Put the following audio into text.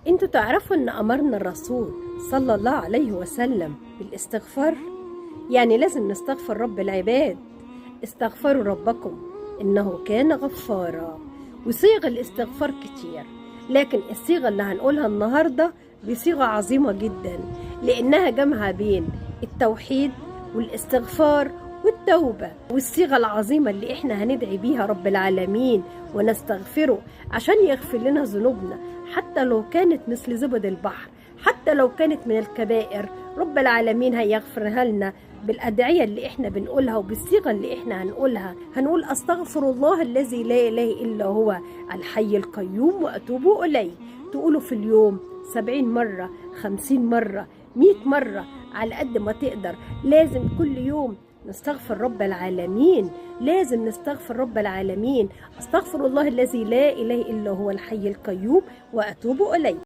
انتوا تعرفوا ان امرنا الرسول صلى الله عليه وسلم بالاستغفار؟ يعني لازم نستغفر رب العباد. استغفروا ربكم انه كان غفارا. وصيغ الاستغفار كتير، لكن الصيغة اللي هنقولها النهاردة دي صيغة عظيمة جدا، لانها جمع بين التوحيد والاستغفار والتوبة. والصيغة العظيمة اللي احنا هندعي بيها رب العالمين ونستغفره عشان يغفر لنا ذنوبنا، حتى لو كانت مثل زبد البحر، حتى لو كانت من الكبائر، رب العالمين هيغفرها لنا بالأدعية اللي احنا بنقولها وبالصيغة اللي احنا هنقولها. هنقول أستغفر الله الذي لا إله إلا هو الحي القيوم وأتوب إليه. تقولوا في اليوم 70 مرة، 50 مرة، 100 مرة، على قد ما تقدر. لازم كل يوم نستغفر رب العالمين، لازم نستغفر رب العالمين. أستغفر الله الذي لا إله إلا هو الحي القيوم وأتوب إليه.